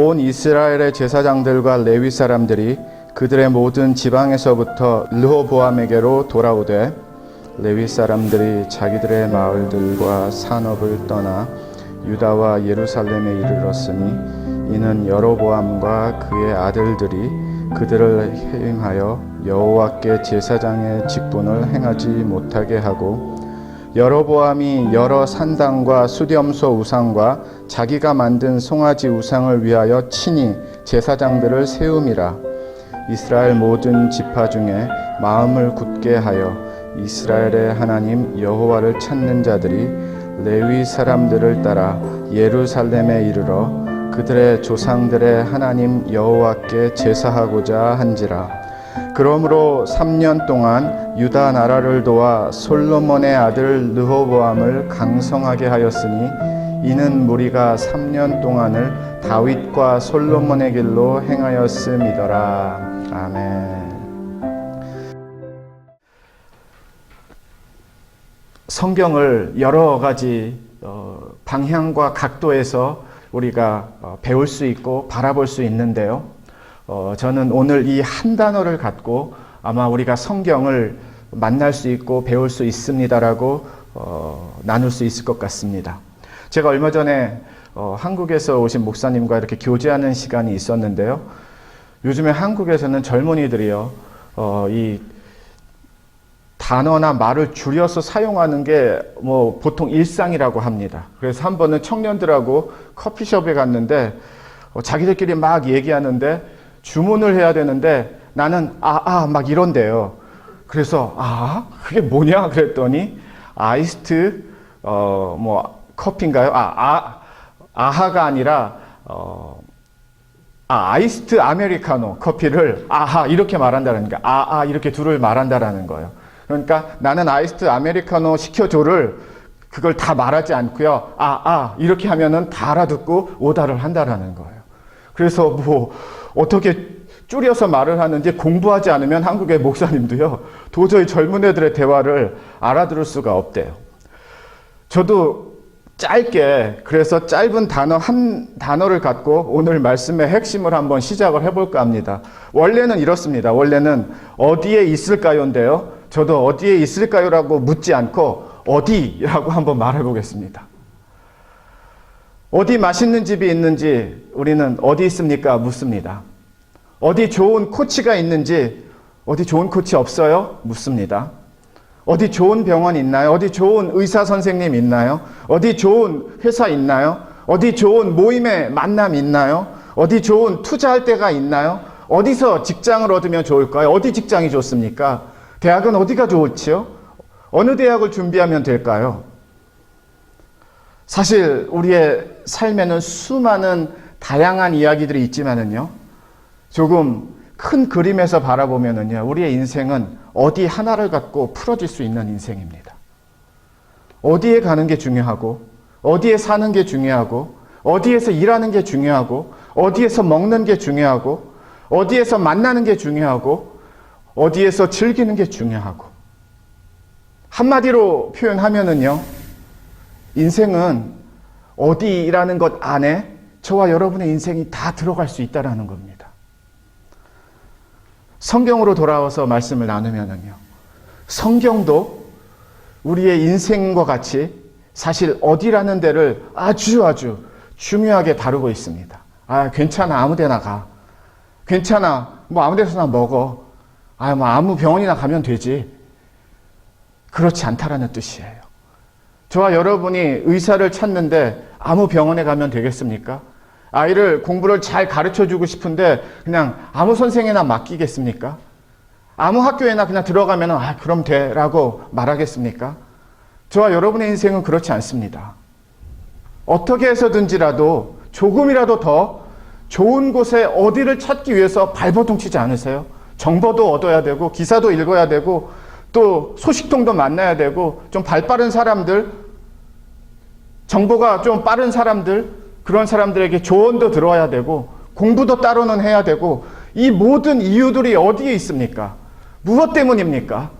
온 이스라엘의 제사장들과 레위 사람들이 그들의 모든 지방에서부터 르호보암에게로 돌아오되 레위 사람들이 자기들의 마을들과 산업을 떠나 유다와 예루살렘에 이르렀으니 이는 여로보암과 그의 아들들이 그들을 해임하여 여호와께 제사장의 직분을 행하지 못하게 하고 여로보암이 여러 산당과 수렴소 우상과 자기가 만든 송아지 우상을 위하여 친히 제사장들을 세움이라. 이스라엘 모든 지파 중에 마음을 굳게 하여 이스라엘의 하나님 여호와를 찾는 자들이 레위 사람들을 따라 예루살렘에 이르러 그들의 조상들의 하나님 여호와께 제사하고자 한지라. 그러므로 3년 동안 유다 나라를 도와 솔로몬의 아들 르호보암을 강성하게 하였으니 이는 무리가 3년 동안을 다윗과 솔로몬의 길로 행하였음이더라. 아멘. 성경을 여러 가지 방향과 각도에서 우리가 배울 수 있고 바라볼 수 있는데요. 저는 오늘 이 한 단어를 갖고 아마 우리가 성경을 만날 수 있고 배울 수 있습니다라고 나눌 수 있을 것 같습니다. 제가 얼마 전에 한국에서 오신 목사님과 이렇게 교제하는 시간이 있었는데요. 요즘에 한국에서는 젊은이들이요, 이 단어나 말을 줄여서 사용하는 게 뭐 보통 일상이라고 합니다. 그래서 한 번은 청년들하고 커피숍에 갔는데 자기들끼리 막 얘기하는데 주문을 해야 되는데 나는 막 이런데요. 그래서 그게 뭐냐 그랬더니 아이스트 뭐 커피인가요? 아하가 아니라 아이스트 아메리카노 커피를 이렇게 말한다는 게 이렇게 둘을 말한다라는 거예요. 그러니까 나는 아이스트 아메리카노 시켜줘를 그걸 다 말하지 않고요. 이렇게 하면은 다 알아듣고 오다를 한다라는 거예요. 그래서 뭐 어떻게 줄여서 말을 하는지 공부하지 않으면 한국의 목사님도요, 도저히 젊은 애들의 대화를 알아들을 수가 없대요. 저도 짧게, 그래서 짧은 단어 한 단어를 갖고 오늘 말씀의 핵심을 한번 시작을 해볼까 합니다. 원래는 이렇습니다. 원래는 어디에 있을까요인데요. 저도 어디에 있을까요라고 묻지 않고 어디라고 한번 말해보겠습니다. 어디 맛있는 집이 있는지 우리는 어디 있습니까? 묻습니다. 어디 좋은 코치가 있는지 어디 좋은 코치 없어요? 묻습니다. 어디 좋은 병원 있나요? 어디 좋은 의사 선생님 있나요? 어디 좋은 회사 있나요? 어디 좋은 모임의 만남 있나요? 어디 좋은 투자할 데가 있나요? 어디서 직장을 얻으면 좋을까요? 어디 직장이 좋습니까? 대학은 어디가 좋을지요? 어느 대학을 준비하면 될까요? 사실 우리의 삶에는 수많은 다양한 이야기들이 있지만은요, 조금 큰 그림에서 바라보면은요, 우리의 인생은 어디 하나를 갖고 풀어질 수 있는 인생입니다. 어디에 가는 게 중요하고, 어디에 사는 게 중요하고, 어디에서 일하는 게 중요하고, 어디에서 먹는 게 중요하고, 어디에서 만나는 게 중요하고, 어디에서 즐기는 게 중요하고. 한마디로 표현하면은요, 인생은 어디라는 것 안에 저와 여러분의 인생이 다 들어갈 수 있다는 겁니다. 성경으로 돌아와서 말씀을 나누면은요, 성경도 우리의 인생과 같이 사실 어디라는 데를 아주 중요하게 다루고 있습니다. 괜찮아, 아무 데나 가. 괜찮아, 뭐 아무 데서나 먹어. 뭐 아무 병원이나 가면 되지. 그렇지 않다라는 뜻이에요. 저와 여러분이 의사를 찾는데 아무 병원에 가면 되겠습니까? 아이를 공부를 잘 가르쳐주고 싶은데 그냥 아무 선생에나 맡기겠습니까? 아무 학교에나 그냥 들어가면 그럼 돼 라고 말하겠습니까? 저와 여러분의 인생은 그렇지 않습니다. 어떻게 해서든지라도 조금이라도 더 좋은 곳에 어디를 찾기 위해서 발버둥 치지 않으세요? 정보도 얻어야 되고 기사도 읽어야 되고 또 소식통도 만나야 되고 좀 발빠른 사람들, 정보가 좀 빠른 사람들, 그런 사람들에게 조언도 들어야 되고 공부도 따로는 해야 되고, 이 모든 이유들이 어디에 있습니까? 무엇 때문입니까?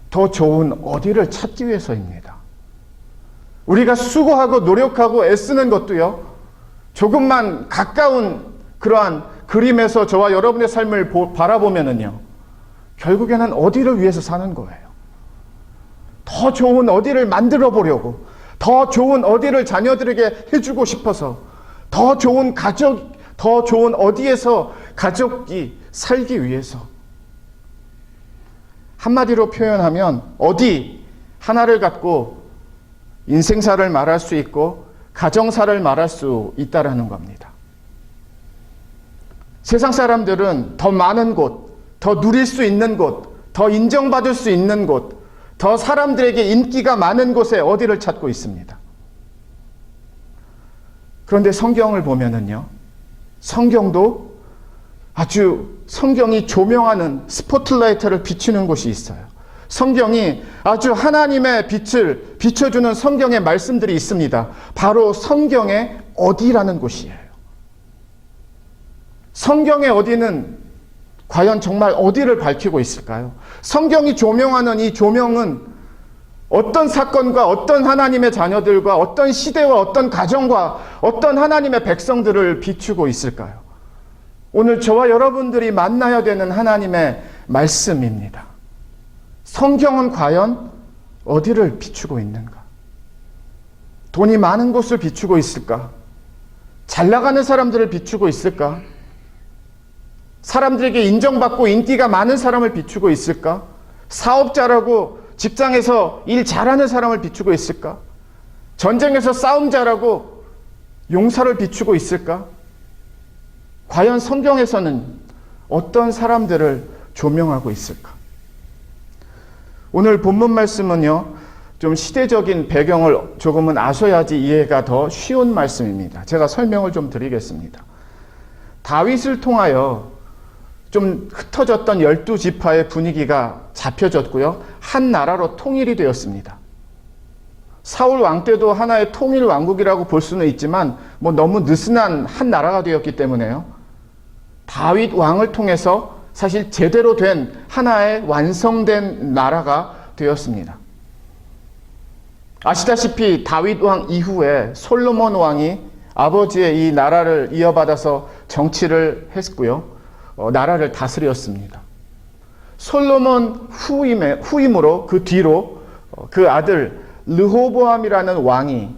더 좋은 어디를 찾기 위해서입니다. 우리가 수고하고 노력하고 애쓰는 것도요, 조금만 가까운 그러한 그림에서 저와 여러분의 삶을 바라보면은요, 결국에는 어디를 위해서 사는 거예요. 더 좋은 어디를 만들어 보려고, 더 좋은 어디를 자녀들에게 해주고 싶어서, 더 좋은 가족, 더 좋은 어디에서 가족이 살기 위해서. 한마디로 표현하면 어디 하나를 갖고 인생사를 말할 수 있고 가정사를 말할 수 있다라는 겁니다. 세상 사람들은 더 많은 곳, 더 누릴 수 있는 곳, 더 인정받을 수 있는 곳, 더 사람들에게 인기가 많은 곳에 어디를 찾고 있습니다. 그런데 성경을 보면은요, 성경도 아주 성경이 조명하는 스포트라이트를 비추는 곳이 있어요. 성경이 아주 하나님의 빛을 비춰주는 성경의 말씀들이 있습니다. 바로 성경의 어디라는 곳이에요. 성경의 어디는 과연 정말 어디를 밝히고 있을까요? 성경이 조명하는 이 조명은 어떤 사건과 어떤 하나님의 자녀들과 어떤 시대와 어떤 가정과 어떤 하나님의 백성들을 비추고 있을까요? 오늘 저와 여러분들이 만나야 되는 하나님의 말씀입니다. 성경은 과연 어디를 비추고 있는가? 돈이 많은 곳을 비추고 있을까? 잘 나가는 사람들을 비추고 있을까? 사람들에게 인정받고 인기가 많은 사람을 비추고 있을까? 사업자라고 직장에서 일 잘하는 사람을 비추고 있을까? 전쟁에서 싸움 잘하고 용사를 비추고 있을까? 과연 성경에서는 어떤 사람들을 조명하고 있을까? 오늘 본문 말씀은요, 좀 시대적인 배경을 조금은 아셔야지 이해가 더 쉬운 말씀입니다. 제가 설명을 좀 드리겠습니다. 다윗을 통하여 좀 흩어졌던 12지파의 분위기가 잡혀졌고요, 한 나라로 통일이 되었습니다. 사울 왕 때도 하나의 통일 왕국이라고 볼 수는 있지만 너무 느슨한 한 나라가 되었기 때문에요, 다윗 왕을 통해서 사실 제대로 된 하나의 완성된 나라가 되었습니다. 아시다시피 다윗 왕 이후에 솔로몬 왕이 아버지의 이 나라를 이어받아서 정치를 했고요, 나라를 다스렸습니다. 솔로몬 후임으로 그 뒤로 그 아들 르호보암이라는 왕이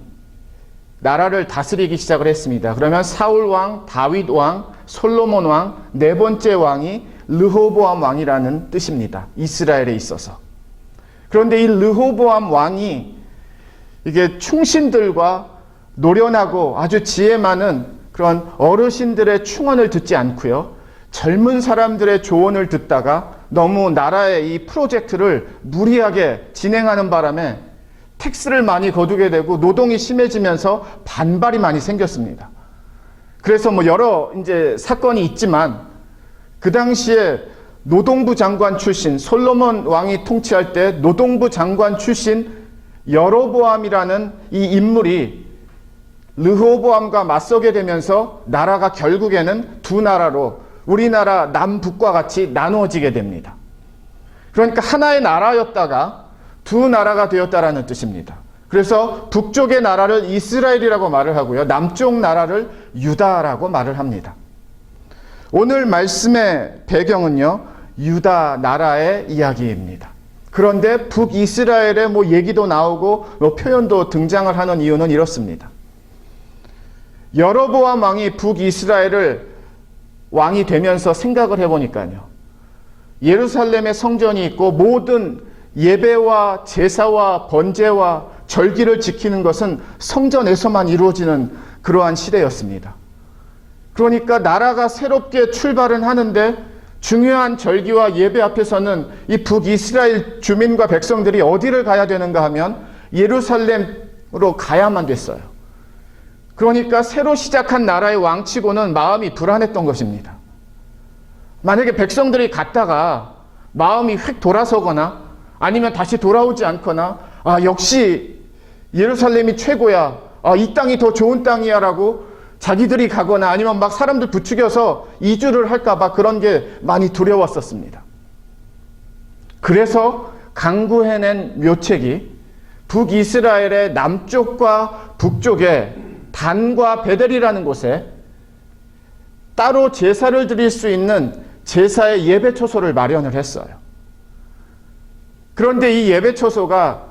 나라를 다스리기 시작을 했습니다. 그러면 사울 왕, 다윗 왕, 솔로몬 왕, 네 번째 왕이 르호보암 왕이라는 뜻입니다. 이스라엘에 있어서. 그런데 이 르호보암 왕이 이게 충신들과 노련하고 아주 지혜 많은 그런 어르신들의 충언을 듣지 않고요, 젊은 사람들의 조언을 듣다가 너무 나라의 이 프로젝트를 무리하게 진행하는 바람에 텍스를 많이 거두게 되고 노동이 심해지면서 반발이 많이 생겼습니다. 그래서 여러 이제 사건이 있지만 그 당시에 노동부 장관 출신, 솔로몬 왕이 통치할 때 노동부 장관 출신 여로보암이라는 이 인물이 르호보암과 맞서게 되면서 나라가 결국에는 두 나라로, 우리나라 남북과 같이 나누어지게 됩니다. 그러니까 하나의 나라였다가 두 나라가 되었다라는 뜻입니다. 그래서 북쪽의 나라를 이스라엘이라고 말을 하고요, 남쪽 나라를 유다라고 말을 합니다. 오늘 말씀의 배경은요, 유다 나라의 이야기입니다. 그런데 북이스라엘의 얘기도 나오고 표현도 등장을 하는 이유는 이렇습니다. 여로보암 왕이 북이스라엘을 왕이 되면서 생각을 해보니까요, 예루살렘에 성전이 있고 모든 예배와 제사와 번제와 절기를 지키는 것은 성전에서만 이루어지는 그러한 시대였습니다. 그러니까 나라가 새롭게 출발은 하는데 중요한 절기와 예배 앞에서는 이 북이스라엘 주민과 백성들이 어디를 가야 되는가 하면 예루살렘으로 가야만 됐어요. 그러니까 새로 시작한 나라의 왕치고는 마음이 불안했던 것입니다. 만약에 백성들이 갔다가 마음이 휙 돌아서거나 아니면 다시 돌아오지 않거나 역시 예루살렘이 최고야, 이 땅이 더 좋은 땅이야 라고 자기들이 가거나 아니면 막 사람들 부추겨서 이주를 할까 봐 그런 게 많이 두려웠었습니다. 그래서 강구해낸 묘책이 북이스라엘의 남쪽과 북쪽에 단과 베델이라는 곳에 따로 제사를 드릴 수 있는 제사의 예배 초소를 마련을 했어요. 그런데 이 예배 초소가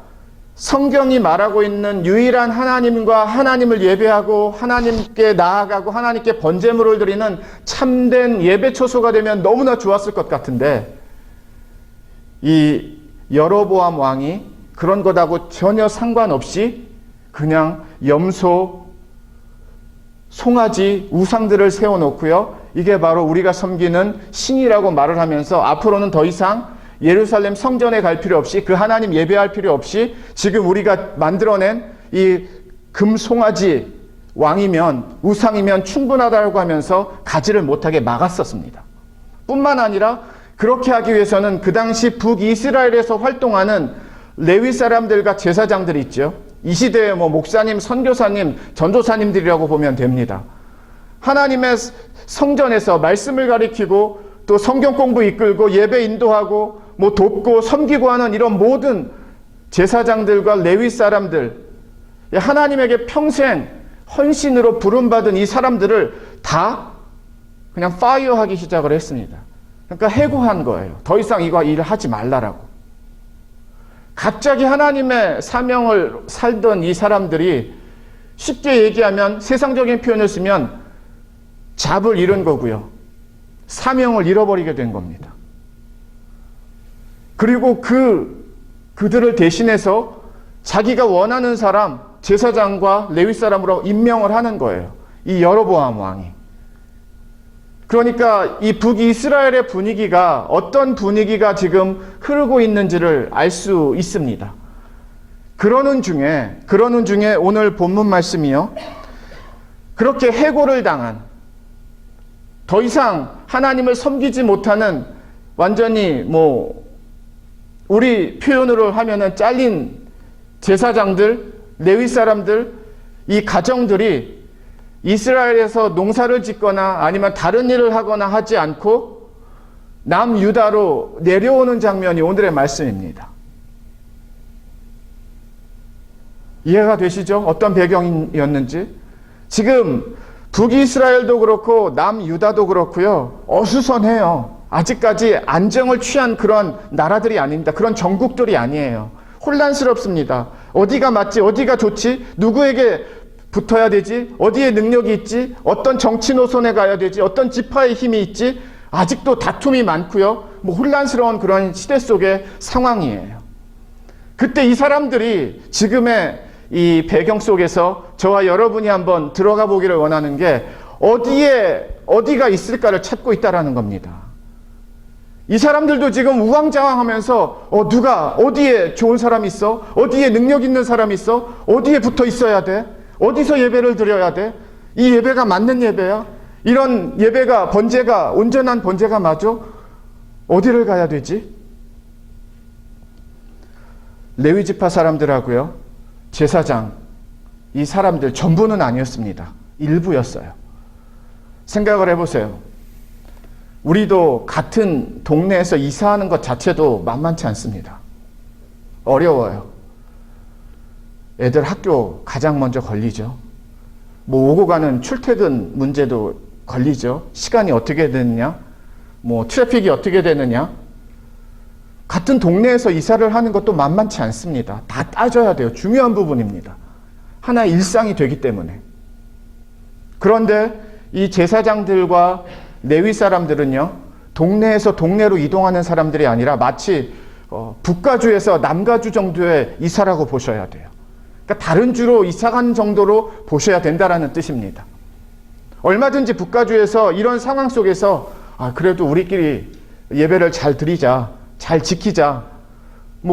성경이 말하고 있는 유일한 하나님과 하나님을 예배하고 하나님께 나아가고 하나님께 번제물을 드리는 참된 예배 초소가 되면 너무나 좋았을 것 같은데, 이 여로보암 왕이 그런 것하고 전혀 상관없이 그냥 염소, 송아지, 우상들을 세워놓고요, 이게 바로 우리가 섬기는 신이라고 말을 하면서 앞으로는 더 이상 예루살렘 성전에 갈 필요 없이, 그 하나님 예배할 필요 없이 지금 우리가 만들어낸 이 금송아지 왕이면, 우상이면 충분하다고 하면서 가지를 못하게 막았었습니다. 뿐만 아니라 그렇게 하기 위해서는 그 당시 북이스라엘에서 활동하는 레위 사람들과 제사장들이 있죠. 이 시대에 목사님, 선교사님, 전도사님들이라고 보면 됩니다. 하나님의 성전에서 말씀을 가리키고 또 성경 공부 이끌고 예배 인도하고 돕고 섬기고 하는 이런 모든 제사장들과 레위 사람들, 하나님에게 평생 헌신으로 부름받은 이 사람들을 다 그냥 파이어하기 시작을 했습니다. 그러니까 해고한 거예요. 더 이상 이거 일을 하지 말라라고. 갑자기 하나님의 사명을 살던 이 사람들이, 쉽게 얘기하면 세상적인 표현을 쓰면 잡을 잃은 거고요, 사명을 잃어버리게 된 겁니다. 그리고 그들을 대신해서 자기가 원하는 사람, 제사장과 레위 사람으로 임명을 하는 거예요, 이 여로보암 왕이. 그러니까 이 북이스라엘의 분위기가 어떤 분위기가 지금 흐르고 있는지를 알 수 있습니다. 그러는 중에 오늘 본문 말씀이요, 그렇게 해고를 당한, 더 이상 하나님을 섬기지 못하는, 완전히 우리 표현으로 하면은 잘린 제사장들, 레위 사람들, 이 가정들이 이스라엘에서 농사를 짓거나 아니면 다른 일을 하거나 하지 않고 남유다로 내려오는 장면이 오늘의 말씀입니다. 이해가 되시죠? 어떤 배경이었는지. 지금 북이스라엘도 그렇고 남유다도 그렇고요, 어수선해요. 아직까지 안정을 취한 그런 나라들이 아닙니다. 그런 정국들이 아니에요. 혼란스럽습니다. 어디가 맞지? 어디가 좋지? 누구에게 붙어야 되지? 어디에 능력이 있지? 어떤 정치 노선에 가야 되지? 어떤 지파의 힘이 있지? 아직도 다툼이 많고요, 혼란스러운 그런 시대 속의 상황이에요. 그때 이 사람들이 지금의 이 배경 속에서 저와 여러분이 한번 들어가 보기를 원하는 게, 어디가 있을까를 찾고 있다라는 겁니다. 이 사람들도 지금 우왕좌왕하면서 누가 어디에 좋은 사람이 있어? 어디에 능력 있는 사람이 있어? 어디에 붙어 있어야 돼? 어디서 예배를 드려야 돼? 이 예배가 맞는 예배야? 이런 예배가, 번제가 온전한 번제가 맞아? 어디를 가야 되지? 레위 지파 사람들하고요, 제사장, 이 사람들 전부는 아니었습니다. 일부였어요. 생각을 해보세요. 우리도 같은 동네에서 이사하는 것 자체도 만만치 않습니다. 어려워요. 애들 학교 가장 먼저 걸리죠. 오고 가는 출퇴근 문제도 걸리죠. 시간이 어떻게 되느냐, 트래픽이 어떻게 되느냐. 같은 동네에서 이사를 하는 것도 만만치 않습니다. 다 따져야 돼요. 중요한 부분입니다. 하나의 일상이 되기 때문에. 그런데 이 제사장들과 레위 사람들은요, 동네에서 동네로 이동하는 사람들이 아니라 마치 북가주에서 남가주 정도의 이사라고 보셔야 돼요. 그러니까 다른 주로 이사간 정도로 보셔야 된다라는 뜻입니다. 얼마든지 북가주에서 이런 상황 속에서 그래도 우리끼리 예배를 잘 드리자, 잘 지키자,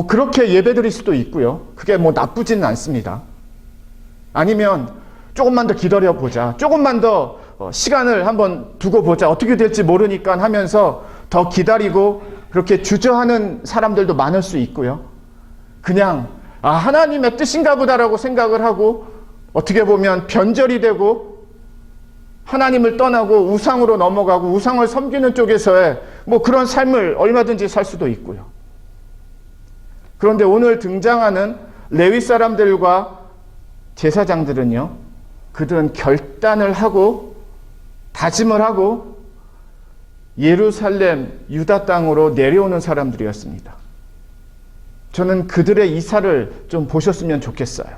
그렇게 예배 드릴 수도 있고요. 그게 나쁘지는 않습니다. 아니면 조금만 더 기다려보자, 조금만 더 시간을 한번 두고 보자, 어떻게 될지 모르니까 하면서 더 기다리고 그렇게 주저하는 사람들도 많을 수 있고요. 그냥 하나님의 뜻인가 보다라고 생각을 하고 어떻게 보면 변절이 되고 하나님을 떠나고 우상으로 넘어가고 우상을 섬기는 쪽에서의 그런 삶을 얼마든지 살 수도 있고요. 그런데 오늘 등장하는 레위 사람들과 제사장들은요, 그들은 결단을 하고 다짐을 하고 예루살렘 유다 땅으로 내려오는 사람들이었습니다. 저는 그들의 이사를 좀 보셨으면 좋겠어요.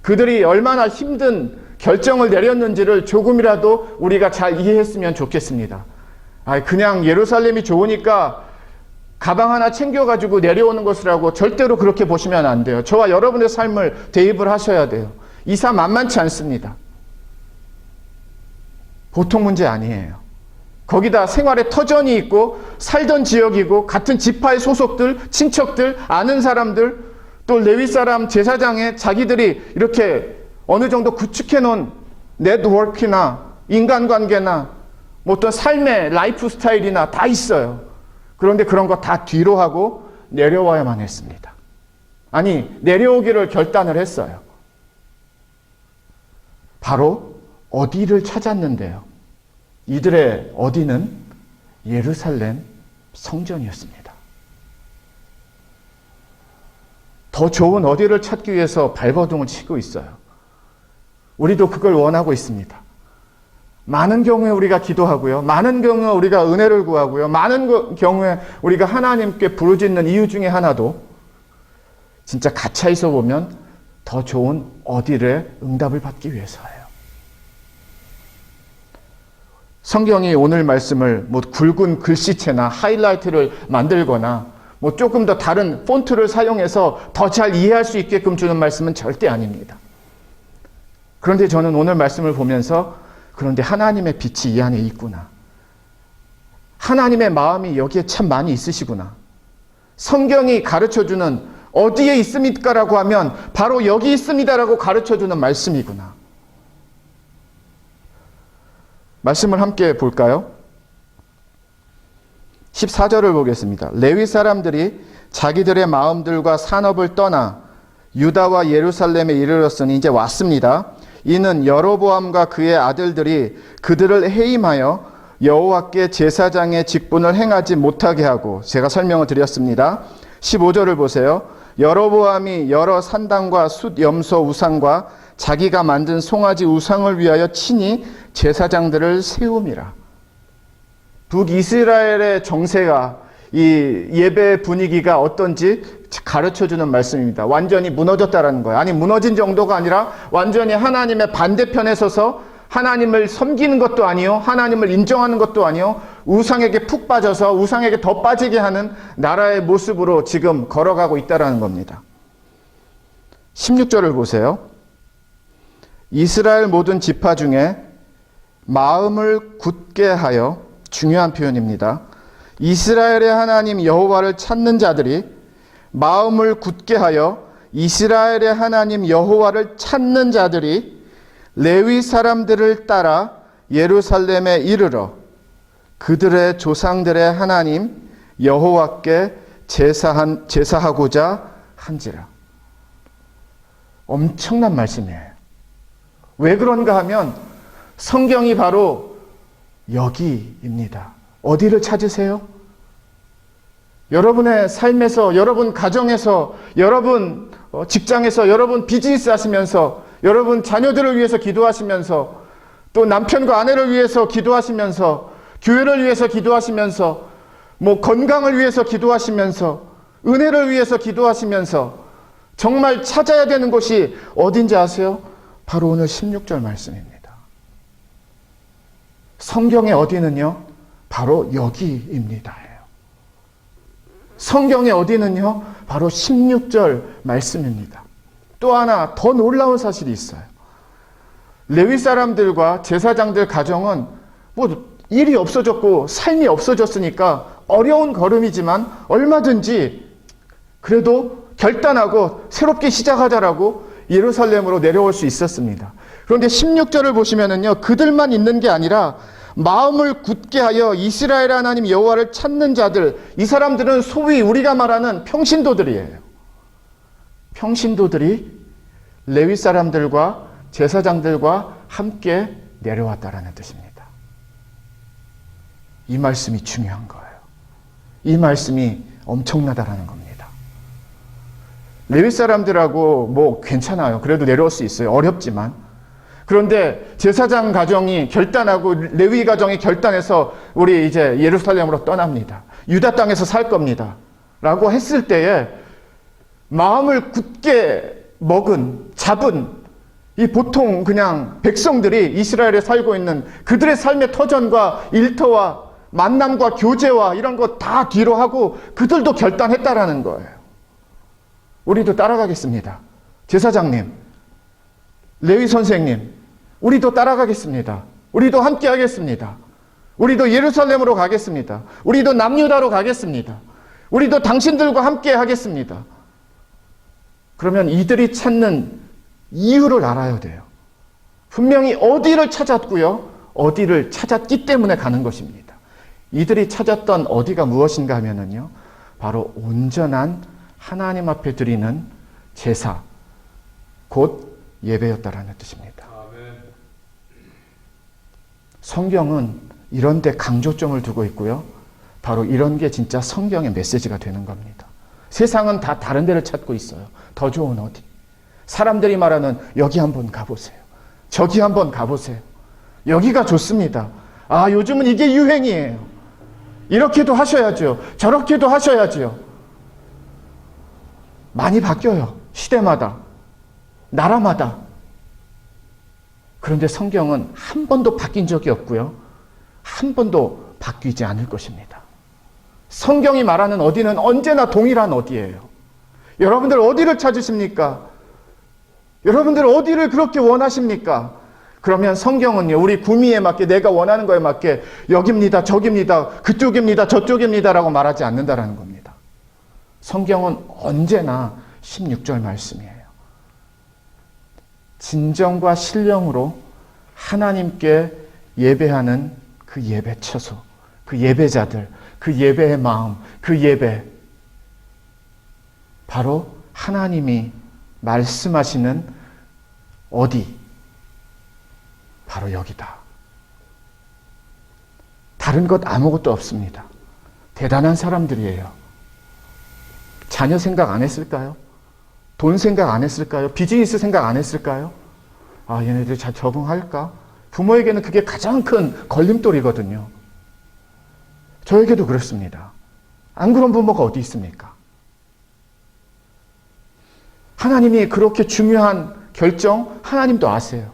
그들이 얼마나 힘든 결정을 내렸는지를 조금이라도 우리가 잘 이해했으면 좋겠습니다. 그냥 예루살렘이 좋으니까 가방 하나 챙겨가지고 내려오는 것이라고 절대로 그렇게 보시면 안 돼요. 저와 여러분의 삶을 대입을 하셔야 돼요. 이사 만만치 않습니다. 보통 문제 아니에요. 거기다 생활에 터전이 있고 살던 지역이고 같은 지파의 소속들, 친척들, 아는 사람들, 또 레위 사람 제사장에 자기들이 이렇게 어느 정도 구축해 놓은 네트워크나 인간관계나 뭐 어떤 삶의 라이프 스타일이나 다 있어요. 그런데 그런 거 다 뒤로 하고 내려와야만 했습니다. 아니, 내려오기를 결단을 했어요. 바로 어디를 찾았는데요. 이들의 어디는 예루살렘 성전이었습니다. 더 좋은 어디를 찾기 위해서 발버둥을 치고 있어요. 우리도 그걸 원하고 있습니다. 많은 경우에 우리가 기도하고요. 많은 경우에 우리가 은혜를 구하고요. 많은 경우에 우리가 하나님께 부르짖는 이유 중에 하나도 진짜 가차에서 보면 더 좋은 어디를 응답을 받기 위해서예요. 성경이 오늘 말씀을 뭐 굵은 글씨체나 하이라이트를 만들거나 뭐 조금 더 다른 폰트를 사용해서 더 잘 이해할 수 있게끔 주는 말씀은 절대 아닙니다. 그런데 저는 오늘 말씀을 보면서 그런데 하나님의 빛이 이 안에 있구나. 하나님의 마음이 여기에 참 많이 있으시구나. 성경이 가르쳐주는 어디에 있습니까? 라고 하면 바로 여기 있습니다라고 가르쳐주는 말씀이구나. 말씀을 함께 볼까요? 14절을 보겠습니다. 레위 사람들이 자기들의 마음들과 산업을 떠나 유다와 예루살렘에 이르렀으니 이제 왔습니다. 이는 여로보암과 그의 아들들이 그들을 해임하여 여호와께 제사장의 직분을 행하지 못하게 하고, 제가 설명을 드렸습니다. 15절을 보세요. 여로보암이 여러 산당과 숫 염소 우상과 자기가 만든 송아지 우상을 위하여 친히 제사장들을 세움이라. 북이스라엘의 정세가 이 예배 분위기가 어떤지 가르쳐주는 말씀입니다. 완전히 무너졌다라는 거예요. 아니, 무너진 정도가 아니라 완전히 하나님의 반대편에 서서 하나님을 섬기는 것도 아니요, 하나님을 인정하는 것도 아니요, 우상에게 푹 빠져서 우상에게 더 빠지게 하는 나라의 모습으로 지금 걸어가고 있다라는 겁니다. 16절을 보세요. 이스라엘 모든 지파 중에 마음을 굳게 하여, 중요한 표현입니다. 이스라엘의 하나님 여호와를 찾는 자들이 마음을 굳게 하여 이스라엘의 하나님 여호와를 찾는 자들이 레위 사람들을 따라 예루살렘에 이르러 그들의 조상들의 하나님 여호와께 제사하고자 한지라. 엄청난 말씀이에요. 왜 그런가 하면 성경이 바로 여기입니다. 어디를 찾으세요? 여러분의 삶에서, 여러분 가정에서, 여러분 직장에서, 여러분 비즈니스 하시면서, 여러분 자녀들을 위해서 기도하시면서, 또 남편과 아내를 위해서 기도하시면서, 교회를 위해서 기도하시면서, 뭐 건강을 위해서 기도하시면서, 은혜를 위해서 기도하시면서 정말 찾아야 되는 곳이 어딘지 아세요? 바로 오늘 16절 말씀입니다. 성경의 어디는요? 바로 여기입니다. 성경의 어디는요? 바로 16절 말씀입니다. 또 하나 더 놀라운 사실이 있어요. 레위 사람들과 제사장들 가정은 뭐 일이 없어졌고 삶이 없어졌으니까 어려운 걸음이지만 얼마든지 그래도 결단하고 새롭게 시작하자라고 예루살렘으로 내려올 수 있었습니다. 그런데 16절을 보시면은요, 그들만 있는 게 아니라 마음을 굳게 하여 이스라엘 하나님 여호와를 찾는 자들, 이 사람들은 소위 우리가 말하는 평신도들이에요. 평신도들이 레위 사람들과 제사장들과 함께 내려왔다라는 뜻입니다. 이 말씀이 중요한 거예요. 이 말씀이 엄청나다라는 겁니다. 레위 사람들하고 뭐 괜찮아요. 그래도 내려올 수 있어요. 어렵지만. 그런데 제사장 가정이 결단하고 레위 가정이 결단해서 우리 이제 예루살렘으로 떠납니다. 유다 땅에서 살 겁니다. 라고 했을 때에 마음을 굳게 잡은 이 보통 그냥 백성들이 이스라엘에 살고 있는 그들의 삶의 터전과 일터와 만남과 교제와 이런 거 다 뒤로 하고 그들도 결단했다라는 거예요. 우리도 따라가겠습니다. 제사장님, 레위 선생님, 우리도 따라가겠습니다. 우리도 함께 하겠습니다. 우리도 예루살렘으로 가겠습니다. 우리도 남유다로 가겠습니다. 우리도 당신들과 함께 하겠습니다. 그러면 이들이 찾는 이유를 알아야 돼요. 분명히 어디를 찾았고요, 어디를 찾았기 때문에 가는 것입니다. 이들이 찾았던 어디가 무엇인가 하면은요, 바로 온전한 하나님 앞에 드리는 제사, 곧 예배였다라는 뜻입니다. 성경은 이런 데 강조점을 두고 있고요. 바로 이런 게 진짜 성경의 메시지가 되는 겁니다. 세상은 다 다른 데를 찾고 있어요. 더 좋은 어디. 사람들이 말하는 여기 한번 가보세요. 저기 한번 가보세요. 여기가 좋습니다. 아, 요즘은 이게 유행이에요. 이렇게도 하셔야죠. 저렇게도 하셔야죠. 많이 바뀌어요. 시대마다. 나라마다. 그런데 성경은 한 번도 바뀐 적이 없고요. 한 번도 바뀌지 않을 것입니다. 성경이 말하는 어디는 언제나 동일한 어디예요. 여러분들 어디를 찾으십니까? 여러분들 어디를 그렇게 원하십니까? 그러면 성경은요, 우리 구미에 맞게, 내가 원하는 거에 맞게 여기입니다, 저기입니다, 그쪽입니다, 저쪽입니다라고 말하지 않는다라는 겁니다. 성경은 언제나 16절 말씀이에요. 진정과 신령으로 하나님께 예배하는 그 예배 처소, 그 예배자들, 그 예배의 마음, 그 예배, 바로 하나님이 말씀하시는 어디, 바로 여기다. 다른 것 아무것도 없습니다. 대단한 사람들이에요. 자녀 생각 안 했을까요? 돈 생각 안 했을까요? 비즈니스 생각 안 했을까요? 아, 얘네들 잘 적응할까? 부모에게는 그게 가장 큰 걸림돌이거든요. 저에게도 그렇습니다. 안 그런 부모가 어디 있습니까? 하나님이 그렇게 중요한 결정, 하나님도 아세요.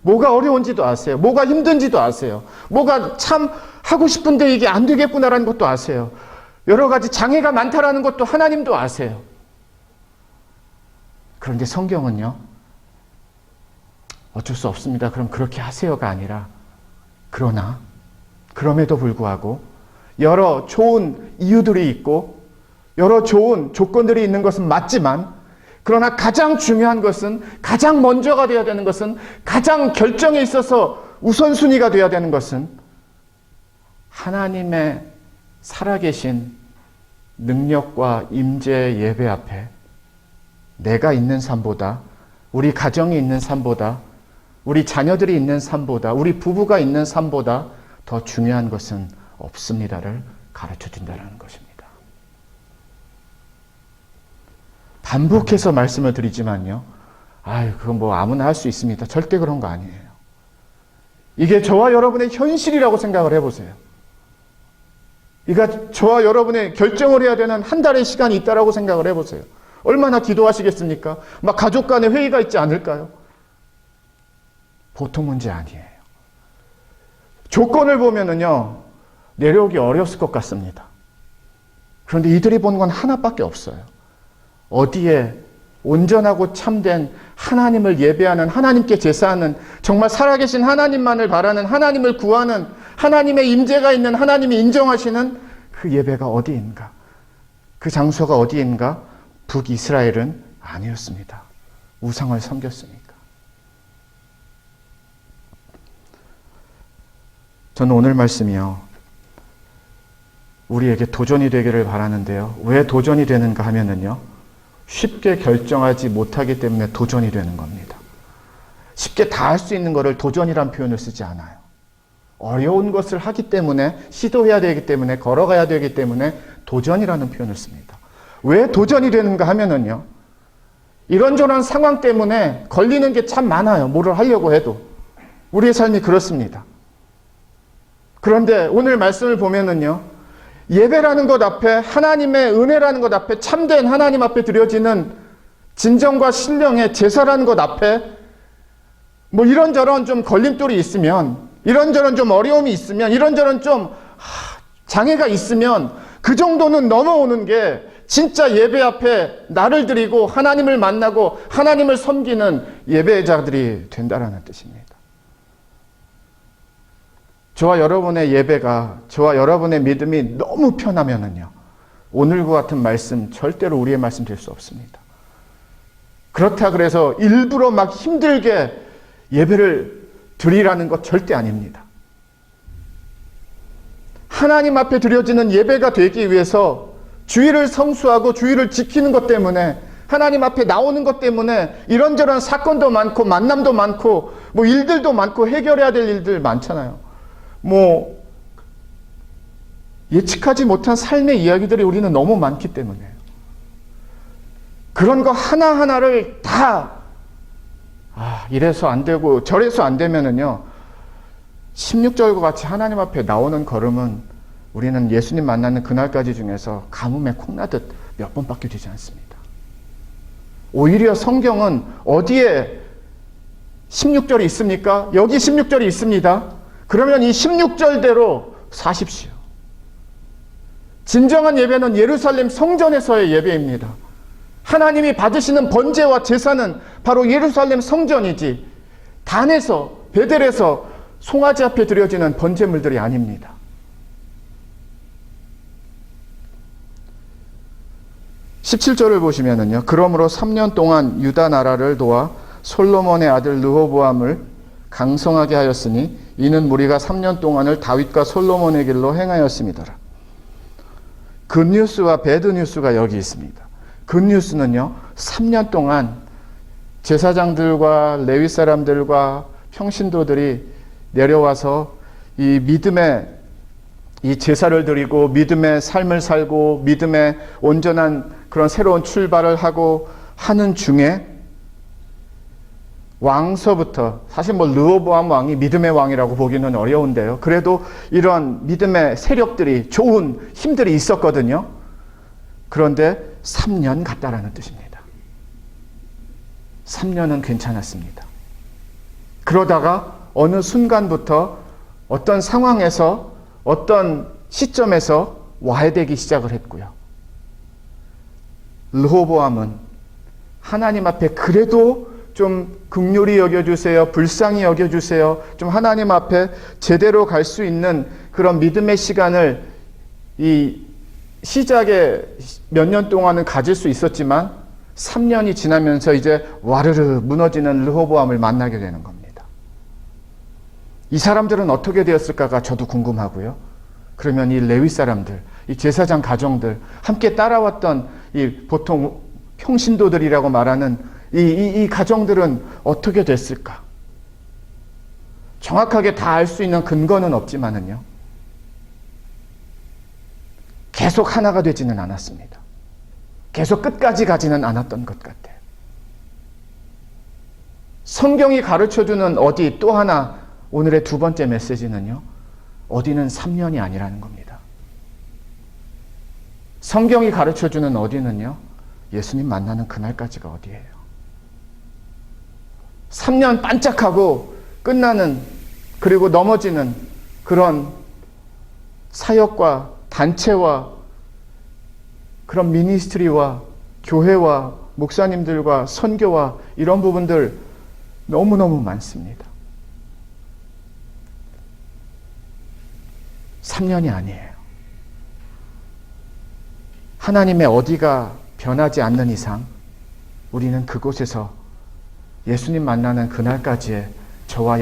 뭐가 어려운지도 아세요. 뭐가 힘든지도 아세요. 뭐가 참 하고 싶은데 이게 안 되겠구나라는 것도 아세요. 여러 가지 장애가 많다라는 것도 하나님도 아세요. 그런데 성경은요, 어쩔 수 없습니다. 그럼 그렇게 하세요가 아니라, 그러나 그럼에도 불구하고 여러 좋은 이유들이 있고 여러 좋은 조건들이 있는 것은 맞지만, 그러나 가장 중요한 것은, 가장 먼저가 되어야 되는 것은, 가장 결정에 있어서 우선순위가 되어야 되는 것은 하나님의 살아계신 능력과 임재의 예배 앞에 내가 있는 삶보다, 우리 가정이 있는 삶보다, 우리 자녀들이 있는 삶보다, 우리 부부가 있는 삶보다 더 중요한 것은 없습니다를 가르쳐 준다는 것입니다. 반복해서 말씀을 드리지만요, 그건 뭐 아무나 할 수 있습니다. 절대 그런 거 아니에요. 이게 저와 여러분의 현실이라고 생각을 해보세요. 이게 저와 여러분의 결정을 해야 되는 한 달의 시간이 있다라고 생각을 해보세요. 얼마나 기도하시겠습니까? 막 가족 간의 회의가 있지 않을까요? 보통 문제 아니에요. 조건을 보면은요, 내려오기 어려웠을 것 같습니다. 그런데 이들이 보는 건 하나밖에 없어요. 어디에 온전하고 참된 하나님을 예배하는, 하나님께 제사하는, 정말 살아계신 하나님만을 바라는, 하나님을 구하는, 하나님의 임재가 있는, 하나님이 인정하시는 그 예배가 어디인가? 그 장소가 어디인가? 북이스라엘은 아니었습니다. 우상을 섬겼으니까. 저는 오늘 말씀이요, 우리에게 도전이 되기를 바라는데요. 왜 도전이 되는가 하면은요, 쉽게 결정하지 못하기 때문에 도전이 되는 겁니다. 쉽게 다 할 수 있는 것을 도전이란 표현을 쓰지 않아요. 어려운 것을 하기 때문에, 시도해야 되기 때문에, 걸어가야 되기 때문에 도전이라는 표현을 씁니다. 왜 도전이 되는가 하면은요, 이런저런 상황 때문에 걸리는 게 참 많아요. 뭐를 하려고 해도. 우리의 삶이 그렇습니다. 그런데 오늘 말씀을 보면은요, 예배라는 것 앞에, 하나님의 은혜라는 것 앞에, 참된 하나님 앞에 드려지는 진정과 신령의 제사라는 것 앞에 뭐 이런저런 좀 걸림돌이 있으면, 이런저런 좀 어려움이 있으면, 이런저런 좀 장애가 있으면 그 정도는 넘어오는 게 진짜 예배 앞에 나를 드리고 하나님을 만나고 하나님을 섬기는 예배자들이 된다라는 뜻입니다. 저와 여러분의 예배가, 저와 여러분의 믿음이 너무 편하면은요, 오늘과 같은 말씀 절대로 우리의 말씀 될 수 없습니다. 그렇다 그래서 일부러 막 힘들게 예배를 드리라는 것 절대 아닙니다. 하나님 앞에 드려지는 예배가 되기 위해서 주의를 성수하고 주의를 지키는 것 때문에, 하나님 앞에 나오는 것 때문에 이런저런 사건도 많고 만남도 많고 뭐 일들도 많고 해결해야 될 일들 많잖아요. 뭐 예측하지 못한 삶의 이야기들이 우리는 너무 많기 때문에 그런 거 하나하나를 다 이래서 안 되고 저래서 안 되면은요, 16절과 같이 하나님 앞에 나오는 걸음은 우리는 예수님 만나는 그날까지 중에서 가뭄에 콩나듯 몇 번밖에 되지 않습니다. 오히려 성경은 어디에 16절이 있습니까? 여기 16절이 있습니다. 그러면 이 16절대로 사십시오. 진정한 예배는 예루살렘 성전에서의 예배입니다. 하나님이 받으시는 번제와 제사는 바로 예루살렘 성전이지, 단에서, 베델에서 송아지 앞에 드려지는 번제물들이 아닙니다. (17절을) 보시면은요, 그러므로 3년 동안 유다 나라를 도와 솔로몬의 아들 르호보암을 강성하게 하였으니 이는 무리가 3년 동안을 다윗과 솔로몬의 길로 행하였습니다. 굿뉴스와 배드뉴스가 여기 있습니다. 굿뉴스는요, 3년 동안 제사장들과 레위 사람들과 평신도들이 내려와서 이 믿음의 이 제사를 드리고 믿음의 삶을 살고 믿음의 온전한 그런 새로운 출발을 하고 하는 중에 왕서부터, 사실 뭐 르호보암 왕이 믿음의 왕이라고 보기는 어려운데요, 그래도 이런 믿음의 세력들이, 좋은 힘들이 있었거든요. 그런데 3년 갔다라는 뜻입니다. 3년은 괜찮았습니다. 그러다가 어느 순간부터 어떤 상황에서, 어떤 시점에서 와해되기 시작을 했고요. 르호보암은 하나님 앞에 그래도 좀 긍휼히 여겨주세요, 불쌍히 여겨주세요, 좀 하나님 앞에 제대로 갈 수 있는 그런 믿음의 시간을 이 시작에 몇 년 동안은 가질 수 있었지만 3년이 지나면서 이제 와르르 무너지는 르호보암을 만나게 되는 겁니다. 이 사람들은 어떻게 되었을까가 저도 궁금하고요. 그러면 이 레위 사람들, 이 제사장 가정들, 함께 따라왔던 이 보통 평신도들이라고 말하는 이 가정들은 어떻게 됐을까? 정확하게 다 알 수 있는 근거는 없지만은요, 계속 하나가 되지는 않았습니다. 계속 끝까지 가지는 않았던 것 같아요. 성경이 가르쳐주는 어디 또 하나, 오늘의 두 번째 메시지는요, 어디는 3년이 아니라는 겁니다. 성경이 가르쳐주는 어디는요, 예수님 만나는 그날까지가 어디예요. 3년 반짝하고 끝나는, 그리고 넘어지는 그런 사역과 단체와 그런 미니스트리와 교회와 목사님들과 선교와 이런 부분들 너무너무 많습니다. 3년이 아니에요. 하나님의 어디가 변하지 않는 이상 우리는 그곳에서 예수님 만나는 그날까지의 저와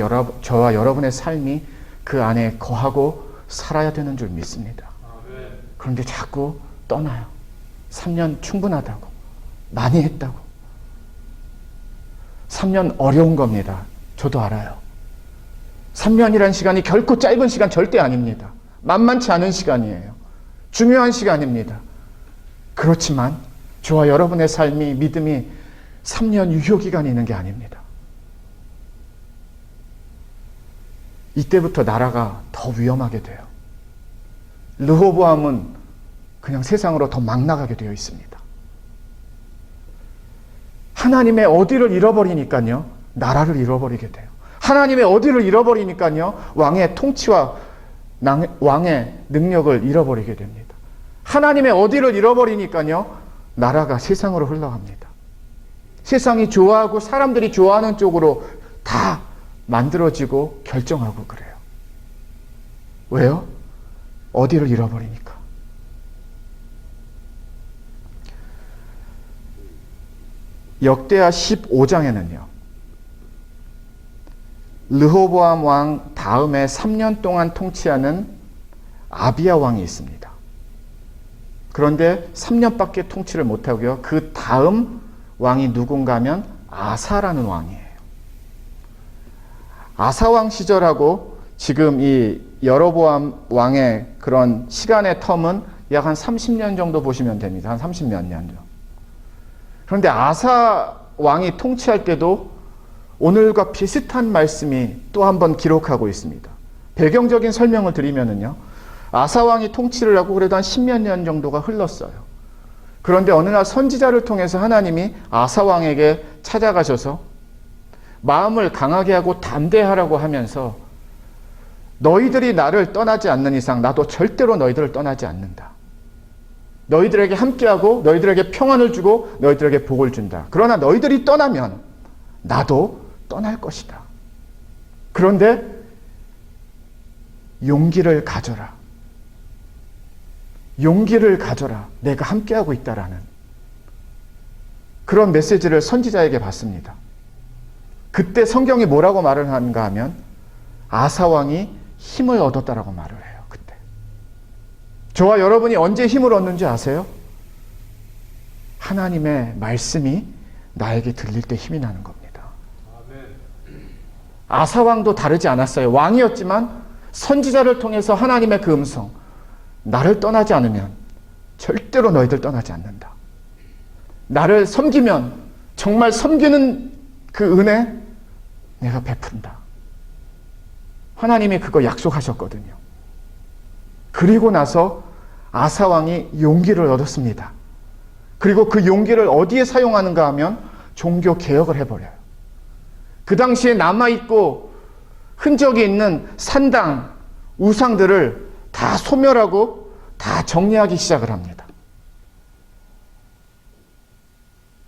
여러분의 삶이 그 안에 거하고 살아야 되는 줄 믿습니다. 그런데 자꾸 떠나요. 3년 충분하다고, 많이 했다고. 3년 어려운 겁니다. 저도 알아요. 3년이라는 시간이 결코 짧은 시간 절대 아닙니다. 만만치 않은 시간이에요. 중요한 시간입니다. 그렇지만 저와 여러분의 삶이, 믿음이 3년 유효기간이 있는 게 아닙니다. 이때부터 나라가 더 위험하게 돼요. 르호보암은 그냥 세상으로 더 막 나가게 되어 있습니다. 하나님의 어디를 잃어버리니까요, 나라를 잃어버리게 돼요. 하나님의 어디를 잃어버리니까요, 왕의 통치와 왕의 능력을 잃어버리게 됩니다. 하나님의 어디를 잃어버리니까요, 나라가 세상으로 흘러갑니다. 세상이 좋아하고 사람들이 좋아하는 쪽으로 다 만들어지고 결정하고 그래요. 왜요? 어디를 잃어버리니까. 역대하 15장에는요, 르호보암 왕 다음에 3년 동안 통치하는 아비야 왕이 있습니다. 그런데 3년밖에 통치를 못하고요, 그 다음 왕이 누군가 하면 아사라는 왕이에요. 아사 왕 시절하고 지금 이 여로보암 왕의 그런 시간의 텀은 약 한 30년 정도 보시면 됩니다. 한 30몇 년 정도. 그런데 아사 왕이 통치할 때도 오늘과 비슷한 말씀이 또 한 번 기록하고 있습니다. 배경적인 설명을 드리면은요, 아사 왕이 통치를 하고 그래도 한 10몇 년 정도가 흘렀어요. 그런데 어느 날 선지자를 통해서 하나님이 아사 왕에게 찾아가셔서 마음을 강하게 하고 담대하라고 하면서 너희들이 나를 떠나지 않는 이상 나도 절대로 너희들을 떠나지 않는다. 너희들에게 함께하고 너희들에게 평안을 주고 너희들에게 복을 준다. 그러나 너희들이 떠나면 나도 떠날 것이다. 그런데 용기를 가져라. 용기를 가져라. 내가 함께하고 있다라는 그런 메시지를 선지자에게 받습니다. 그때 성경이 뭐라고 말을 하는가 하면 아사 왕이 힘을 얻었다라고 말을 해요. 그때. 저와 여러분이 언제 힘을 얻는지 아세요? 하나님의 말씀이 나에게 들릴 때 힘이 나는 겁니다. 아사 왕도 다르지 않았어요. 왕이었지만 선지자를 통해서 하나님의 그 음성, 나를 떠나지 않으면 절대로 너희들 떠나지 않는다. 나를 섬기면 정말 섬기는 그 은혜 내가 베푼다. 하나님이 그거 약속하셨거든요. 그리고 나서 아사 왕이 용기를 얻었습니다. 그리고 그 용기를 어디에 사용하는가 하면 종교 개혁을 해버려요. 그 당시에 남아있고 흔적이 있는 산당, 우상들을 다 소멸하고 다 정리하기 시작을 합니다.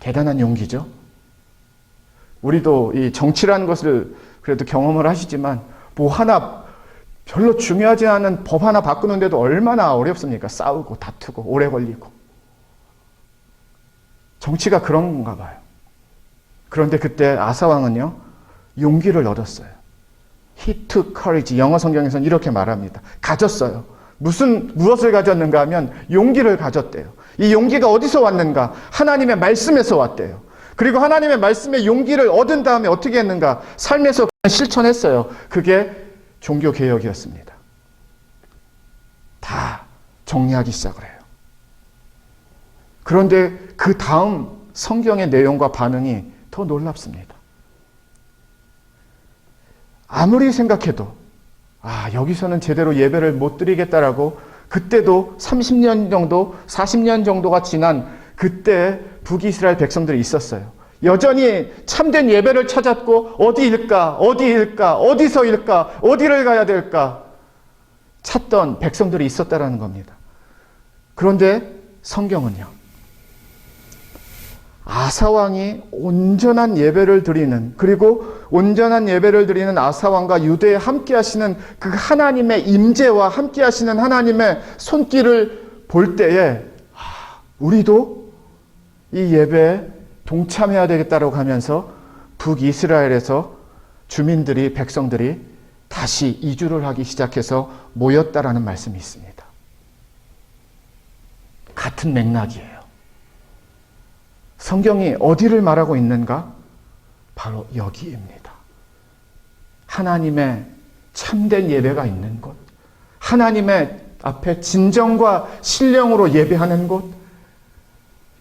대단한 용기죠. 우리도 이 정치라는 것을 그래도 경험을 하시지만 뭐 하나 별로 중요하지 않은 법 하나 바꾸는데도 얼마나 어렵습니까? 싸우고 다투고 오래 걸리고. 정치가 그런 건가 봐요. 그런데 그때 아사 왕은요, 용기를 얻었어요. He took courage. 영어 성경에서는 이렇게 말합니다. 가졌어요. 무엇을 가졌는가 하면 용기를 가졌대요. 이 용기가 어디서 왔는가? 하나님의 말씀에서 왔대요. 그리고 하나님의 말씀에 용기를 얻은 다음에 어떻게 했는가? 삶에서 실천했어요. 그게 종교개혁이었습니다. 다 정리하기 시작을 해요. 그런데 그 다음 성경의 내용과 반응이 더 놀랍습니다. 아무리 생각해도 여기서는 제대로 예배를 못 드리겠다라고 그때도 30년 정도, 40년 정도가 지난 그때 북이스라엘 백성들이 있었어요. 여전히 참된 예배를 찾았고 어디일까, 어디서일까, 어디를 가야 될까 찾던 백성들이 있었다라는 겁니다. 그런데 성경은요, 아사왕이 온전한 예배를 드리는, 그리고 온전한 예배를 드리는 아사왕과 유대에 함께 하시는 그 하나님의 임재와 함께 하시는 하나님의 손길을 볼 때에 우리도 이 예배에 동참해야 되겠다고 하면서 북이스라엘에서 주민들이, 백성들이 다시 이주를 하기 시작해서 모였다라는 말씀이 있습니다. 같은 맥락이에요. 성경이 어디를 말하고 있는가? 바로 여기입니다. 하나님의 참된 예배가 있는 곳, 하나님의 앞에 진정과 신령으로 예배하는 곳,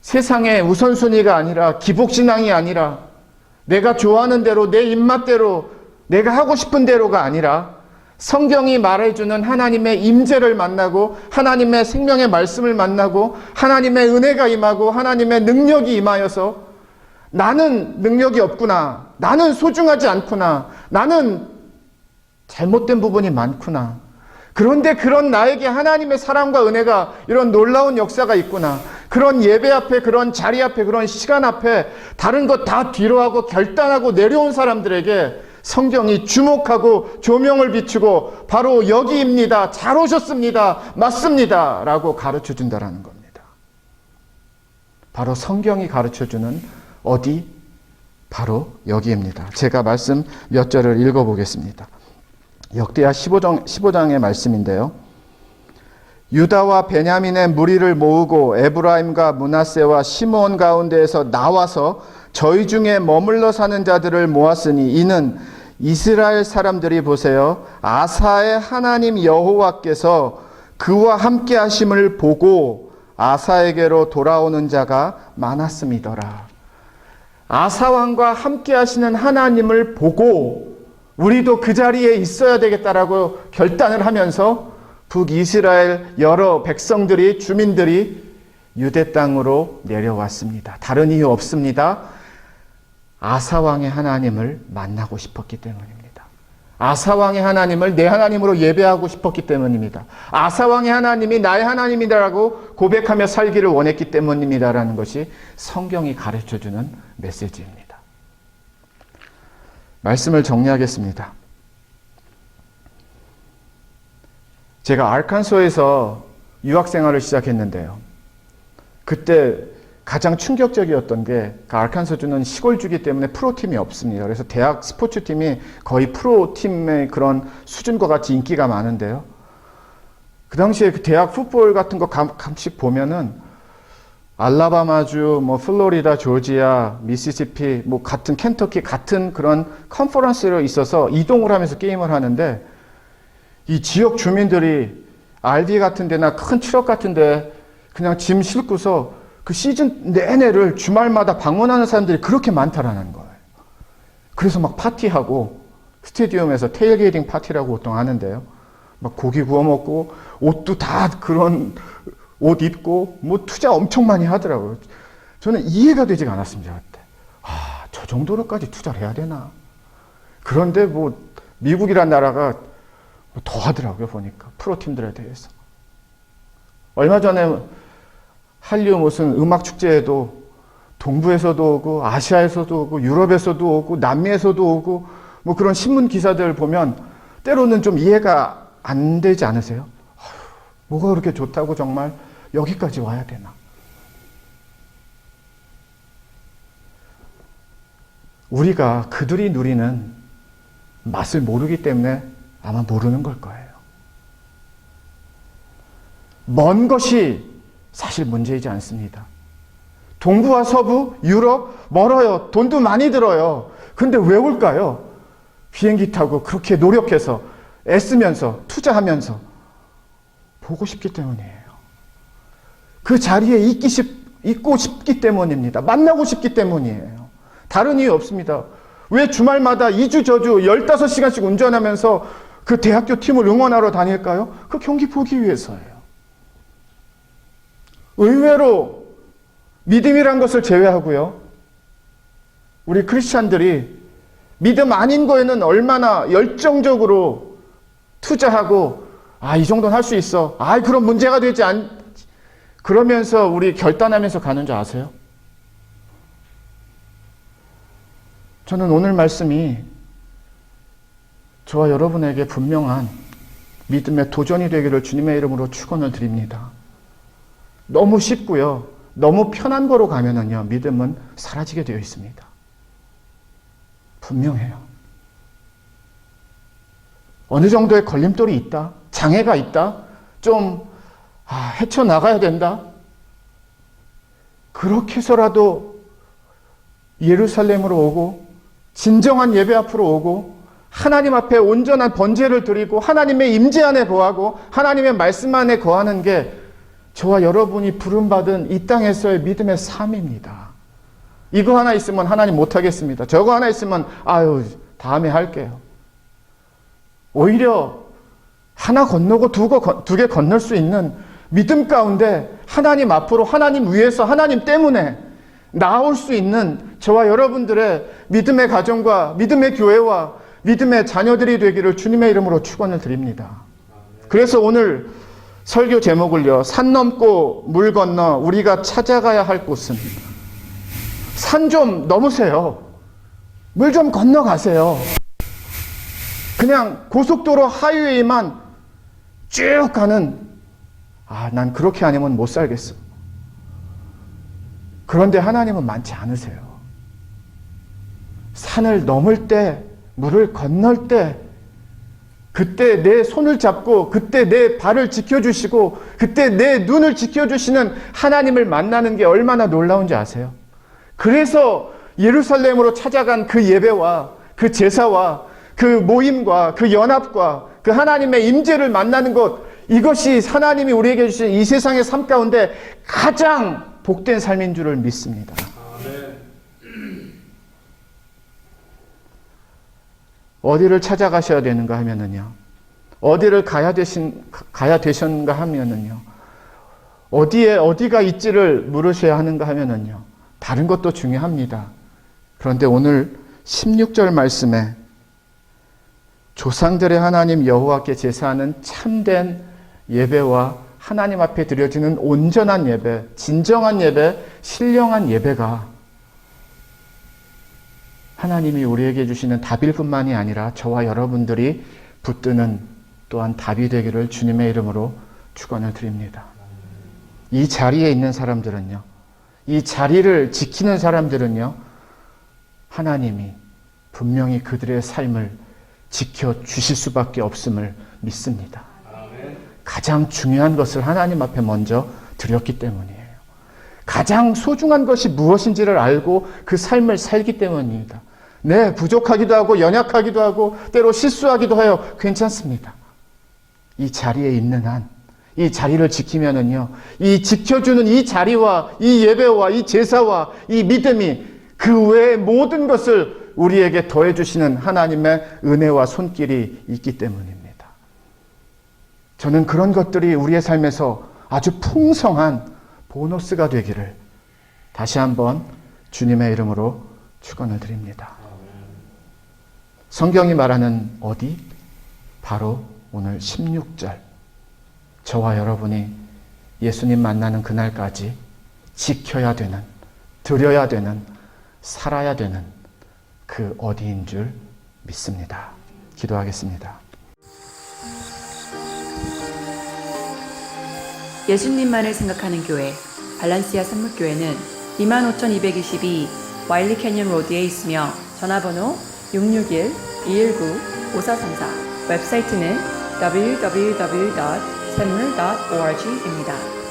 세상의 우선순위가 아니라 기복신앙이 아니라 내가 좋아하는 대로 내 입맛대로 내가 하고 싶은 대로가 아니라 성경이 말해주는 하나님의 임재를 만나고 하나님의 생명의 말씀을 만나고 하나님의 은혜가 임하고 하나님의 능력이 임하여서 나는 능력이 없구나, 나는 소중하지 않구나, 나는 잘못된 부분이 많구나, 그런데 그런 나에게 하나님의 사랑과 은혜가 이런 놀라운 역사가 있구나, 그런 예배 앞에, 그런 자리 앞에, 그런 시간 앞에 다른 것 다 뒤로하고 결단하고 내려온 사람들에게 성경이 주목하고 조명을 비추고 바로 여기입니다, 잘 오셨습니다, 맞습니다 라고 가르쳐준다라는 겁니다. 바로 성경이 가르쳐주는 어디? 바로 여기입니다. 제가 말씀 몇 절을 읽어보겠습니다. 역대하 15장의 말씀인데요. 유다와 베냐민의 무리를 모으고 에브라임과 므낫세와 시므온 가운데에서 나와서 저희 중에 머물러 사는 자들을 모았으니 이는 이스라엘 사람들이 보세요, 아사의 하나님 여호와께서 그와 함께 하심을 보고 아사에게로 돌아오는 자가 많았음이더라. 아사 왕과 함께 하시는 하나님을 보고 우리도 그 자리에 있어야 되겠다라고 결단을 하면서 북이스라엘 여러 백성들이, 주민들이 유대 땅으로 내려왔습니다. 다른 이유 없습니다. 아사 왕의 하나님을 만나고 싶었기 때문입니다. 아사 왕의 하나님을 내 하나님으로 예배하고 싶었기 때문입니다. 아사 왕의 하나님이 나의 하나님이다라고 고백하며 살기를 원했기 때문입니다라는 것이 성경이 가르쳐주는 메시지입니다. 말씀을 정리하겠습니다. 제가 아르칸소에서 유학생활을 시작했는데요. 그때 가장 충격적이었던 게 아르칸소주는 시골주기 때문에 프로팀이 없습니다. 그래서 대학 스포츠팀이 거의 프로팀의 그런 수준과 같이 인기가 많은데요. 그 당시에 그 대학 풋볼 같은 거 가끔씩 보면은 알라바마주, 플로리다, 조지아, 미시시피, 같은 켄터키 같은 그런 컨퍼런스로 있어서 이동을 하면서 게임을 하는데 이 지역 주민들이 RV 같은 데나 큰 트럭 같은 데 그냥 짐 싣고서 그 시즌 내내를 주말마다 방문하는 사람들이 그렇게 많다라는 거예요. 그래서 막 파티하고 스테디움에서 테일게이팅 파티라고 보통 하는데요. 막 고기 구워 먹고 옷도 다 그런 옷 입고 투자 엄청 많이 하더라고요. 저는 이해가 되지가 않았습니다. 그때. 저 정도로까지 투자를 해야 되나? 그런데 미국이란 나라가 더 하더라고요. 보니까 프로팀들에 대해서. 얼마 전에 한류 무슨 음악 축제에도 동부에서도 오고 아시아에서도 오고 유럽에서도 오고 남미에서도 오고 그런 신문 기사들 보면 때로는 좀 이해가 안 되지 않으세요? 뭐가 그렇게 좋다고 정말 여기까지 와야 되나? 우리가 그들이 누리는 맛을 모르기 때문에 아마 모르는 걸 거예요. 먼 것이 사실 문제이지 않습니다. 동부와 서부, 유럽 멀어요. 돈도 많이 들어요. 근데 왜 올까요? 비행기 타고 그렇게 노력해서 애쓰면서 투자하면서 보고 싶기 때문이에요. 그 자리에 있고 싶기 때문입니다. 만나고 싶기 때문이에요. 다른 이유 없습니다. 왜 주말마다 2주 저주 15시간씩 운전하면서 그 대학교 팀을 응원하러 다닐까요? 그 경기 보기 위해서예요. 의외로 믿음이란 것을 제외하고요. 우리 크리스찬들이 믿음 아닌 거에는 얼마나 열정적으로 투자하고 이 정도는 할 수 있어. 그런 문제가 되지 않 그러면서 우리 결단하면서 가는 줄 아세요? 저는 오늘 말씀이 저와 여러분에게 분명한 믿음의 도전이 되기를 주님의 이름으로 축원을 드립니다. 너무 쉽고요. 너무 편한 거로 가면은요, 믿음은 사라지게 되어 있습니다. 분명해요. 어느 정도의 걸림돌이 있다, 장애가 있다, 좀 헤쳐나가야 된다. 그렇게 해서라도 예루살렘으로 오고 진정한 예배 앞으로 오고 하나님 앞에 온전한 번제를 드리고 하나님의 임재 안에 거하고 하나님의 말씀 안에 거하는 게 저와 여러분이 부름받은 이 땅에서의 믿음의 삶입니다. 이거 하나 있으면 하나님 못하겠습니다. 저거 하나 있으면 아유 다음에 할게요. 오히려 하나 건너고 두 개 건널 수 있는 믿음 가운데 하나님 앞으로, 하나님 위해서, 하나님 때문에 나올 수 있는 저와 여러분들의 믿음의 가정과 믿음의 교회와 믿음의 자녀들이 되기를 주님의 이름으로 축원을 드립니다. 그래서 오늘 설교 제목을요, 산 넘고 물 건너 우리가 찾아가야 할 곳은, 산 좀 넘으세요. 물 좀 건너가세요. 그냥 고속도로 하이웨이만 쭉 가는, 난 그렇게 아니면 못 살겠어. 그런데 하나님은 많지 않으세요. 산을 넘을 때, 물을 건널 때, 그때 내 손을 잡고, 그때 내 발을 지켜주시고, 그때 내 눈을 지켜주시는 하나님을 만나는 게 얼마나 놀라운지 아세요? 그래서 예루살렘으로 찾아간 그 예배와 그 제사와 그 모임과 그 연합과 그 하나님의 임재를 만나는 것, 이것이 하나님이 우리에게 주신 이 세상의 삶 가운데 가장 복된 삶인 줄을 믿습니다. 어디를 찾아가셔야 되는가 하면은요, 어디를 가야 되셨는가 하면은요, 어디가 있지를 물으셔야 하는가 하면은요, 다른 것도 중요합니다. 그런데 오늘 16절 말씀에 조상들의 하나님 여호와께 제사하는 참된 예배와 하나님 앞에 드려지는 온전한 예배, 진정한 예배, 신령한 예배가 하나님이 우리에게 주시는 답일 뿐만이 아니라 저와 여러분들이 붙드는 또한 답이 되기를 주님의 이름으로 축원을 드립니다. 이 자리에 있는 사람들은요, 이 자리를 지키는 사람들은요, 하나님이 분명히 그들의 삶을 지켜주실 수밖에 없음을 믿습니다. 가장 중요한 것을 하나님 앞에 먼저 드렸기 때문이에요. 가장 소중한 것이 무엇인지를 알고 그 삶을 살기 때문입니다. 네, 부족하기도 하고 연약하기도 하고 때로 실수하기도 해요. 괜찮습니다. 이 자리에 있는 한, 이 자리를 지키면은요, 이 지켜주는 이 자리와 이 예배와 이 제사와 이 믿음이 그 외의 모든 것을 우리에게 더해주시는 하나님의 은혜와 손길이 있기 때문입니다. 저는 그런 것들이 우리의 삶에서 아주 풍성한 보너스가 되기를 다시 한번 주님의 이름으로 축원을 드립니다. 성경이 말하는 어디? 바로 오늘 16절. 저와 여러분이 예수님 만나는 그날까지 지켜야 되는, 드려야 되는, 살아야 되는 그 어디인 줄 믿습니다. 기도하겠습니다. 예수님만을 생각하는 교회 발란시아 산목교회는 25,222 와일리 캐년 로드에 있으며 전화번호 661-219-5434, 웹사이트는 www.샘물.org입니다.